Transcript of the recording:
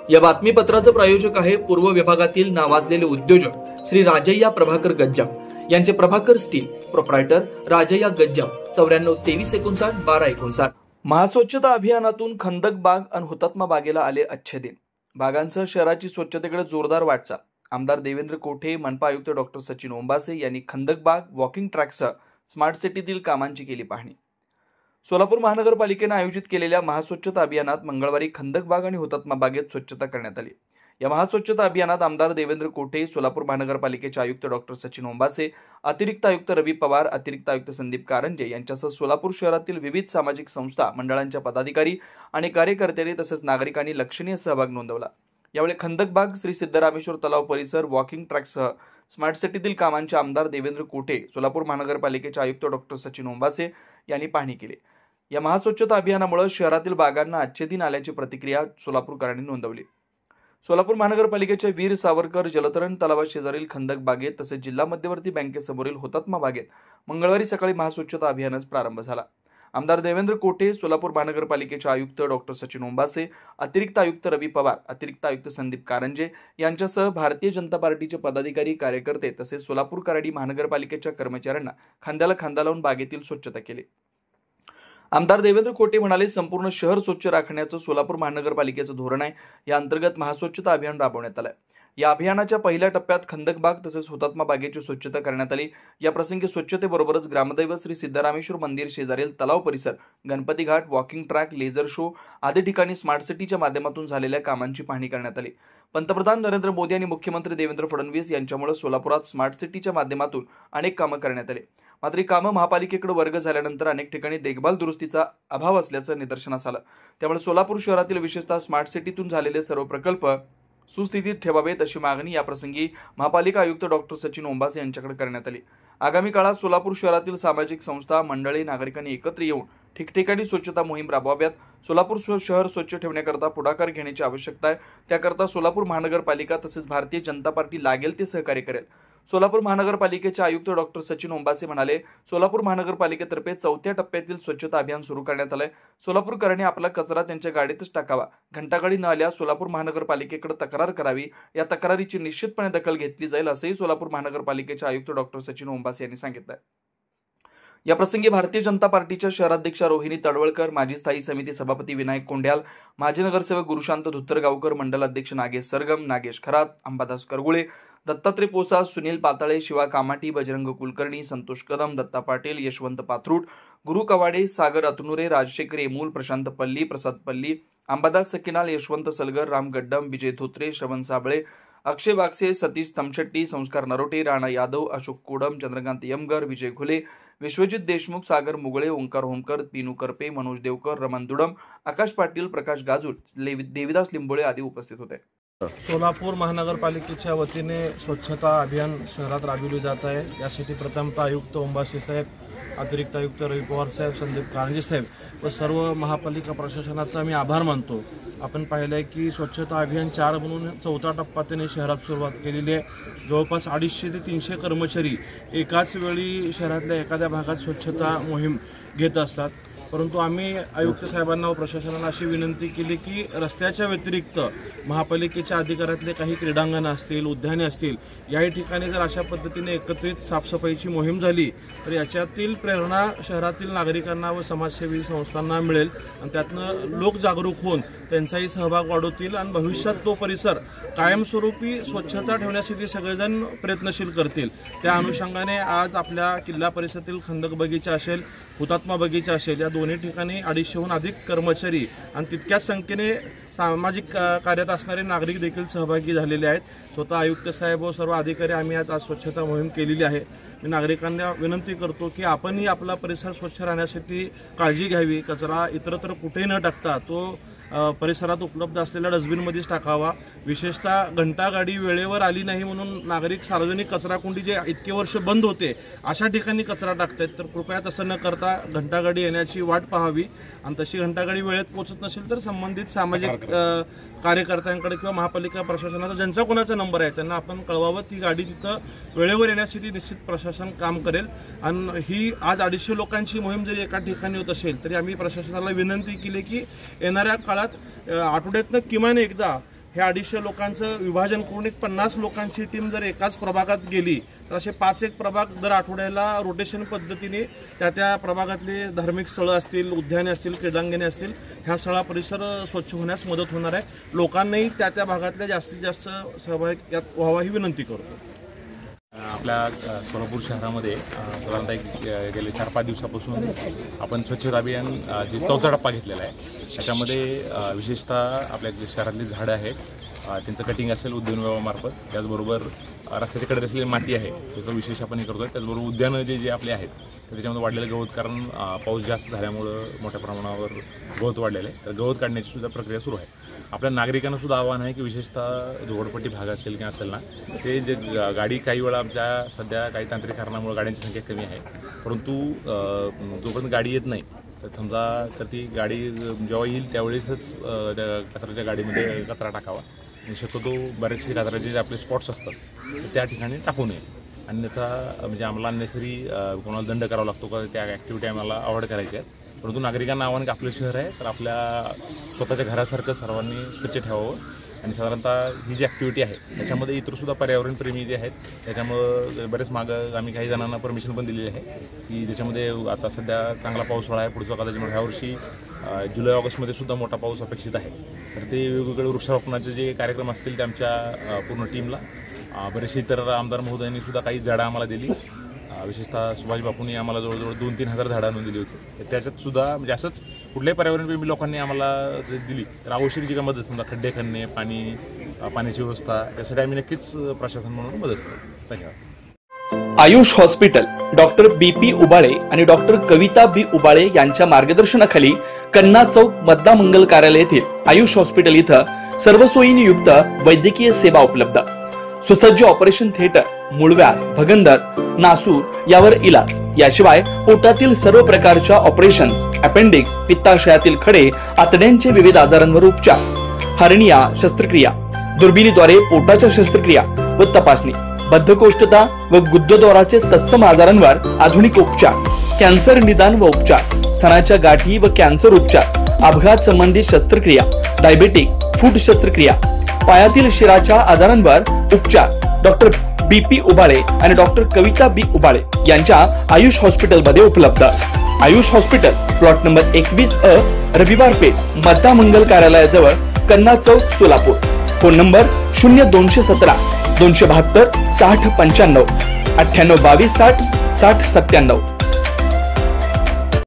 या बातमीपत्राचे प्रायोजक आहे पूर्व विभागातील नावाजलेले उद्योजक श्री राजय्या प्रभाकर गज्जाम यांचे प्रभाकर स्टील, प्रोप्रायटर राजय्या गज्जाम, 94 59 महास्वच्छता अभियानातून खंदक बाग आणि हुतात्मा बागेला आले अच्छे दिन। बागांसह शहराची स्वच्छतेकडे जोरदार वाटचाल। आमदार देवेंद्र कोठे, मनपा आयुक्त डॉक्टर सचिन ओंबासे यांनी खंदक बाग, वॉकिंग ट्रॅकसह स्मार्ट सिटीतील कामांची केली पाहणी। सोलापूर महानगरपालिकेने आयोजित केलेल्या महास्वच्छता अभियानात मंगळवारी खंदक बाग आणि हुतात्मा बागेत स्वच्छता करण्यात आली। या महास्वच्छता अभियानात आमदार देवेंद्र कोठे, सोलापूर महानगरपालिकेचे आयुक्त डॉक्टर सचिन ओंबासे, अतिरिक्त आयुक्त रवी पवार, अतिरिक्त आयुक्त संदीप कारंजे यांच्यासह सोलापूर शहरातील विविध सामाजिक संस्था मंडळांच्या पदाधिकारी आणि कार्यकर्त्यांनी तसेच नागरिकांनी लक्षणीय सहभाग नोंदवला। यावेळी खंदक बाग, श्री सिद्धरामेश्वर तलाव परिसर, वॉकिंग ट्रॅकसह स्मार्ट सिटीतील कामांचे आमदार देवेंद्र कोठे, सोलापूर महानगरपालिकेचे आयुक्त डॉक्टर सचिन ओंबासे यांनी पाहणी केली। या महास्वच्छता अभियानामुळे शहरातील बागांना अच्छे दिन आल्याची प्रतिक्रिया सोलापूरकरांनी नोंदवली। सोलापूर महानगरपालिकेच्या वीर सावरकर जलतरण तलावाशेजारील खंदक बागेत तसेच जिल्हा मध्यवर्ती बँकेसमोरील हुतात्मा बागेत मंगळवारी सकाळी महास्वच्छता अभियानाचा प्रारंभ झाला। आमदार देवेंद्र कोठे, सोलापूर महानगरपालिकेचे आयुक्त डॉक्टर सचिन ओंबासे, अतिरिक्त आयुक्त रवी पवार, अतिरिक्त आयुक्त संदीप कारंजे यांच्यासह भारतीय जनता पार्टीचे पदाधिकारी, कार्यकर्ते तसेच सोलापूर कराडी महानगरपालिकेच्या कर्मचाऱ्यांना खांद्याला खांदा लावून बागेतील स्वच्छता केली। आमदार देवेंद्र कोठे म्हणाले, संपूर्ण शहर स्वच्छ राखण्याचं सोलापूर महानगरपालिकेचं धोरण आहे। या अंतर्गत महास्वच्छता अभियान राबवण्यात आलं। या अभियानाच्या पहिल्या टप्प्यात खंदक बाग तसेच हुतात्मा बागेची स्वच्छता करण्यात आली। या प्रसंगी स्वच्छतेबरोबरच ग्रामदैवत श्री सिद्धरामेश्वर मंदिर शेजारील तलाव परिसर, गणपती घाट, वॉकिंग ट्रॅक, लेझर शो आदी ठिकाणी स्मार्ट सिटीच्या माध्यमातून झालेल्या कामांची पाहणी करण्यात आली। पंतप्रधान नरेंद्र मोदी आणि मुख्यमंत्री देवेंद्र फडणवीस यांच्यामुळे सोलापुरात स्मार्ट सिटीच्या माध्यमातून अनेक कामं करण्यात आले। मात्र ही कामं महापालिकेकडे वर्ग झाल्यानंतर अनेक ठिकाणी देखभाल दुरुस्तीचा अभाव असल्याचं निदर्शनास आलं। त्यामुळे सोलापूर शहरातील विशेषतः स्मार्ट सिटीतून झालेले सर्व प्रकल्प सुस्थितीत ठेवावेत अशी मागणी याप्रसंगी महापालिका आयुक्त डॉक्टर सचिन ओंबासे यांच्याकडे करण्यात आली। आगामी काळात सोलापूर शहरातील सामाजिक संस्था, मंडळी, नागरिकांनी एकत्र येऊन ठिकठिकाणी स्वच्छता मोहीम राबवाव्यात। सोलापूर शहर स्वच्छ ठेवण्याकरता पुढाकार घेण्याची आवश्यकता आहे। त्याकरता सोलापूर महानगरपालिका तसेच भारतीय जनता पार्टी लागेल ते सहकार्य करेल। सोलापूर महानगरपालिकेचे आयुक्त डॉक्टर सचिन ओंबासे म्हणाले, सोलापूर महानगरपालिकेतर्फे 4थ्या टप्प्यातील स्वच्छता अभियान सुरू करण्यात आलंय। सोलापूरकरांनी आपला कचरा त्यांच्या गाडीतच टाकावा। घंटागाडी न आल्यास सोलापूर महानगरपालिकेकडे तक्रार करावी। या तक्रारीची निश्चितपणे दखल घेतली जाईल असंही सोलापूर महानगरपालिकेचे आयुक्त डॉक्टर सचिन ओंबासे यांनी सांगितलं। या प्रसंगी भारतीय जनता पार्टीच्या शहराध्यक्षा रोहिणी तडवळकर, माजी स्थायी समिती सभापती विनायक कोंड्याल, माजी नगरसेवक गुरुशांत धुत्तरगावकर, मंडल अध्यक्ष नागेश सरगम, नागेश खरात, अंबादास करगुळे, दत्तात्रय पोसा, सुनील पाताळे, शिवा कामाटी, बजरंग कुलकर्णी, संतोष कदम, दत्ता पाटील, यशवंत पाथरूट, गुरु कवाडे, सागर अतनुरे, राजशेखर एमूल, प्रशांत पल्ली, प्रसाद पल्ली, अंबादास सकिनाल, यशवंत सलगर, राम गड्डम, विजय धोत्रे, श्रवण साबळे, अक्षय बागसे, सतीश तमशेट्टी, संस्कार नरोटे, राणा यादव, अशोक कोडम, चंद्रकांत यमगर, विजय घुले, विश्वजित देशमुख, सागर मुगळे, ओंकार होमकर, पिनू करपे, मनोज देवकर, रमण दुडम, आकाश पाटील, प्रकाश गाजूल, देविदास लिंबोळे आदी उपस्थित होते। सोलापूर महानगरपालिकेच्या वतीने स्वच्छता अभियान शहरात राबविले जात आहे। यासाठी प्रथमतः आयुक्त ओंबासे साहेब, अतिरिक्त आयुक्त रवी पवार साहेब, संदीप कारंजे साहेब व सर्व महापालिका प्रशासनाचा मी आभार मानतो। आपण पाहिलं आहे की स्वच्छता अभियान 4 म्हणून 4था टप्पा त्याने शहरात सुरुवात केलेली आहे। जवळपास 250 ते 300 कर्मचारी एकाच वेळी शहरातल्या एखाद्या भागात स्वच्छता मोहीम घेत असतात। परंतु आम्ही आयुक्त साहेबांना व प्रशासनाला अशी विनंती केली की रस्त्याच्या व्यतिरिक्त महापालिकेच्या अधिकारातले काही क्रीडांगण असतील, उद्याने असतील, याही ठिकाणी जर अशा पद्धतीने एकत्रित साफसफाईची मोहीम झाली तर याच्यातील प्रेरणा शहरातील नागरिकांना व समाजसेवी संस्थांना मिळेल आणि त्यातनं लोक जागरूक होऊन त्यांचाही सहभाग वाढवतील आणि भविष्यात तो परिसर कायमस्वरूपी स्वच्छता ठेवण्यासाठी सगळेजण प्रयत्नशील करतील। त्या अनुषंगाने आज आपल्या किल्ला परिसरातील खंदक बगीचा असेल, हुतात्मा बगीचा असेल, या दोन्ही ठिकाणी 250हून अधिक कर्मचारी आणि तितक्याच संख्येने सामाजिक कार्यात असणारे नागरिक देखील सहभागी झालेले आहेत। स्वतः आयुक्त साहेब व सर्व अधिकारी आम्ही आज स्वच्छता मोहीम केलेली आहे। मी नागरिकांना विनंती करतो की आपणही आपला परिसर स्वच्छ राहण्यासाठी काळजी घ्यावी। कचरा इतरत्र कुठेही न टाकता तो परिसरात उपलब्ध असलेल्या डस्टबिनमध्येच टाकावा। विशेषतः घंटागाडी वेळेवर आली नाही म्हणून नागरिक सार्वजनिक कचराकुंडी जे इतके वर्ष बंद होते अशा ठिकाणी कचरा टाकतात, तर कृपया तसं न करता घंटागाडी येण्याची वाट पाहावी आणि तशी घंटागाडी वेळेत पोहोचत नसेल तर संबंधित सामाजिक कार्यकर्त्यांकडे किंवा महापालिका प्रशासनाचा ज्यांचा कोणाचा नंबर आहे त्यांना आपण कळवावं। ती गाडी तिथं वेळेवर येण्यासाठी निश्चित प्रशासन काम करेल। आणि ही आज 250 लोकांची मोहीम जरी एका ठिकाणी होत असेल तरी आम्ही प्रशासनाला विनंती केली की येणाऱ्या काळात आठवड्यातनं किमान एकदा हे 250 लोकांचं विभाजन करून एक 50 लोकांची टीम जर एकाच प्रभागात गेली तर असे 5 प्रभाग दर आठवड्याला रोटेशन पद्धतीने त्या प्रभागातले धार्मिक स्थळं असतील, उद्याने असतील, क्रीडांगणे असतील, ह्या सगळा परिसर स्वच्छ होण्यास मदत होणार आहे। लोकांनाही त्या भागातल्या जास्तीत जास्त सहभाग यात व्हावा ही विनंती करतो। आपल्या सोलापूर शहरामध्ये साधारणतः गेले 4-5 दिवसापासून आपण स्वच्छता अभियान जे 4था टप्पा घेतलेला आहे त्याच्यामध्ये विशेषतः आपल्या शहरातली झाडं आहेत त्यांचं कटिंग असेल उद्यान विभागामार्फत, त्याचबरोबर रस्त्याच्या कडे असलेली माती आहे त्याचं विशेष आपण हे करतोय, त्याचबरोबर उद्यानं जे आपले आहेत तर त्याच्यामध्ये वाढलेलं गवत, कारण पाऊस जास्त झाल्यामुळं मोठ्या प्रमाणावर गवत वाढलेलं आहे, तर गवत काढण्याची सुद्धा प्रक्रिया सुरू आहे। आपल्या नागरिकांना सुद्धा आव्हान आहे की विशेषतः झोपडपट्टी भाग असेल किंवा असेल ना ते जे गाडी काही वेळा आमच्या सध्या काही तांत्रिक कारणामुळे गाड्यांची संख्या कमी आहे, परंतु जोपर्यंत गाडी येत नाही तर समजा तर ती गाडी जेव्हा येईल त्यावेळेसच त्या कचऱ्याच्या गाडीमध्ये कचरा टाकावा आणि शक्यतो बरेचसे कचऱ्याचे जे आपले स्पॉट्स असतात तर त्या ठिकाणी टाकू नये, अन्यथा म्हणजे आम्हाला अननेसरी कोणाला दंड करावा लागतो का त्या ॲक्टिव्हिटी आम्हाला अवॉइड करायच्या आहेत। परंतु नागरिकांना आव्हान की आपलं शहर आहे तर आपल्या स्वतःच्या घरासारखं सर्वांनी स्वच्छ ठेवावं आणि साधारणतः ही जी ॲक्टिव्हिटी आहे त्याच्यामध्ये इतरसुद्धा पर्यावरणप्रेमी जे आहेत त्याच्यामुळं बरेच मागं आम्ही काही जणांना परमिशन पण दिलेली आहे की ज्याच्यामध्ये आता सध्या चांगला पाऊस आहे, पुढचा कदाचित ह्या वर्षी जुलै-ऑगस्टमध्ये सुद्धा मोठा पाऊस अपेक्षित आहे, तर ते वेगवेगळे वृक्षारोपणाचे जे कार्यक्रम असतील ते आमच्या पूर्ण टीमला बरेचसे इतर आमदार महोदयांनी सुद्धा काही झाडं आम्हाला दिली, विशेषतः सुभाष बापूंनी आम्हाला जवळजवळ 2-3 हजार झाडं आणून दिली होती, त्याच्यात सुद्धा म्हणजे असंच कुठल्याही पर्यावरणप्रेमी लोकांनी आम्हाला दिली तर आवश्यक जी काय मदत समजा खड्डे खणणे, पाण्याची व्यवस्था यासाठी आम्ही नक्कीच प्रशासन म्हणून मदत करू। धन्यवाद। Ayush hospital doctor BP Ubale आणि डॉक्टर कविता B उबाळे यांच्या मार्गदर्शनाखाली कन्ना चौक मतदा मंगल कार्यालय येथील आयुष हॉस्पिटल इथं सर्व सोयींनी युक्त वैद्यकीय सेवा उपलब्ध, सुसज्ज ऑपरेशन थिएटर, मूळव्याध, भगंदर, नासूर यावर इलाज, याशिवाय पोटातील सर्व प्रकारच्या ऑपरेशन्स, अपेंडिक्स, पित्ताशयातील खडे, आतड्यांचे विविध आजारांवर उपचार, हर्निया शस्त्रक्रिया, दुर्बिणीद्वारे पोटाच्या शस्त्रक्रिया व तपासणी, बद्धकोष्ठता व गुदद्वाराचे तत्सम आजारांवर आधुनिक उपचार, कॅन्सर निदान व उपचार, स्तनाच्या गाठी व कॅन्सर उपचार, अपघात संबंधित शस्त्रक्रिया, डायबेटिक, फूट शस्त्रक्रिया, पायातील शिराच्या आजारांवर उपचार डॉक्टर BP उबाळे आणि डॉक्टर कविता B उबाळे यांच्या आयुष हॉस्पिटल मध्ये उपलब्ध। Ayush hospital plot number 21A रविवार पेठ मतदा मंगल कार्यालयाजवळ कन्ना चौक सोलापूर। Phone number 0217 272 60 95 98 22 60 60 97।